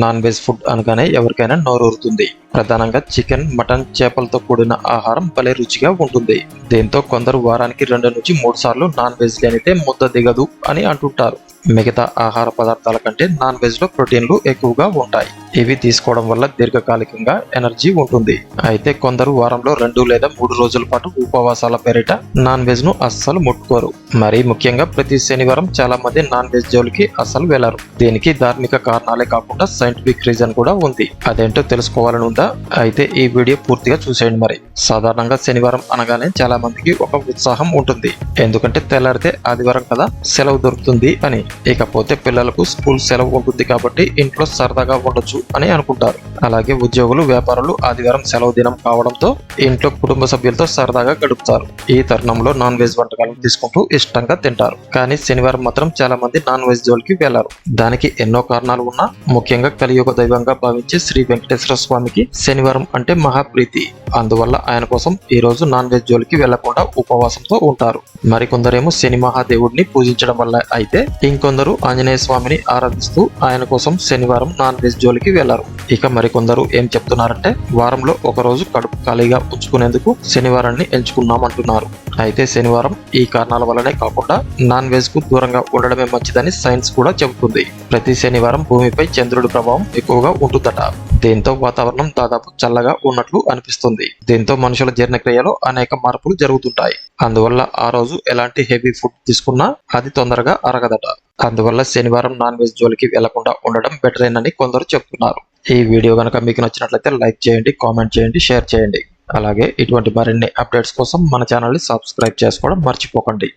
Non veg food అనగానే ఎవరికైనా నోరూరుతుంది. ప్రధానంగా చికెన్, మటన్, చేపలతో కూడిన ఆహారం భలే రుచిగా ఉంటుంది. దీంతో కొందరు వారానికి 2 నుంచి 3 సార్లు నాన్ వెజ్ లేనిదే ముద్ద దిగదు అని అంటుంటారు. మిగతా ఆహార పదార్థాల కంటే నాన్ వెజ్ లో ప్రోటీన్లు ఎక్కువగా ఉంటాయి. ఇవి తీసుకోవడం వల్ల దీర్ఘకాలికంగా ఎనర్జీ ఉంటుంది. అయితే కొందరు వారంలో 2 లేదా 3 రోజుల పాటు ఉపవాసాల పేరిట నాన్ వెజ్ ను అస్సలు ముట్టుకోరు. మరీ ముఖ్యంగా ప్రతి శనివారం చాలా మంది నాన్ వెజ్ జోలికి అస్సలు వెళ్లరు. దీనికి ధార్మిక కారణాలే కాకుండా సైంటిఫిక్ రీజన్ కూడా ఉంది. అదేంటో తెలుసుకోవాలని ఉందా? అయితే ఈ వీడియో పూర్తిగా చూసేయండి. మరి సాధారణంగా శనివారం అనగానే చాలా మందికి ఒక ఉత్సాహం ఉంటుంది. ఎందుకంటే తెల్లారితే ఆదివారం కదా, సెలవు దొరుకుతుంది అని. ఇకపోతే పిల్లలకు స్కూల్ సెలవు ఉంటుంది కాబట్టి ఇంట్లో సరదాగా ఉండొచ్చు అని అనుకుంటారు. అలాగే ఉద్యోగులు, వ్యాపారులు ఆదివారం సెలవు దినం కావడంతో ఇంట్లో కుటుంబ సభ్యులతో సరదాగా గడుపుతారు. ఈ తరుణంలో నాన్ వెజ్ వంటకాలను తీసుకుంటూ ఇష్టంగా తింటారు. కానీ శనివారం మాత్రం చాలా మంది నాన్ వెజ్ జోలికి వెళ్లారు. దానికి ఎన్నో కారణాలు ఉన్నా ముఖ్యంగా కలియుగ దైవంగా భావించే శ్రీ వెంకటేశ్వర స్వామికి శనివారం అంటే మహాప్రీతి. అందువల్ల ఆయన కోసం ఈ రోజు నాన్ వెజ్ జోలికి వెళ్లకుండా ఉపవాసంతో ఉంటారు. మరికొందరేమో శని మహాదేవుడిని పూజించడం వల్ల అయితే ఇంకొందరు ఆంజనేయ స్వామిని ఆరాధిస్తూ ఆయన కోసం శనివారం నాన్ వెజ్ జోలికి వెళ్లారు. ఇక మరికొందరు ఏం చెప్తున్నారంటే వారంలో ఒక రోజు కడుపు ఖాళీగా ఉంచుకునేందుకు శనివారాన్ని ఎంచుకున్నామంటున్నారు. అయితే శనివారం ఈ కారణాల వల్లనే కాకుండా నాన్ వెజ్ కు దూరంగా ఉండడమే మంచిదని సైన్స్ కూడా చెబుతుంది. ప్రతి శనివారం భూమిపై చంద్రుడి ప్రభావం ఎక్కువగా ఉంటుందట. దీంతో వాతావరణం దాదాపు చల్లగా ఉన్నట్లు అనిపిస్తుంది. దీంతో మనుషుల జీర్ణక్రియలో అనేక మార్పులు జరుగుతుంటాయి. అందువల్ల ఆ రోజు ఎలాంటి హెవీ ఫుడ్ తీసుకున్నా అది తొందరగా అరగదట. అందువల్ల శనివారం నాన్ వెజ్ జోలికి వెళ్లకుండా ఉండడం బెటరేనని కొందరు చెప్తున్నారు. ఈ వీడియో కనుక మీకు నచ్చినట్లయితే లైక్ చేయండి, కామెంట్ చేయండి, షేర్ చేయండి. అలాగే ఇటువంటి మరిన్ని అప్డేట్స్ కోసం మన ఛానల్ ని సబ్స్క్రైబ్ చేసుకోవడం మర్చిపోకండి.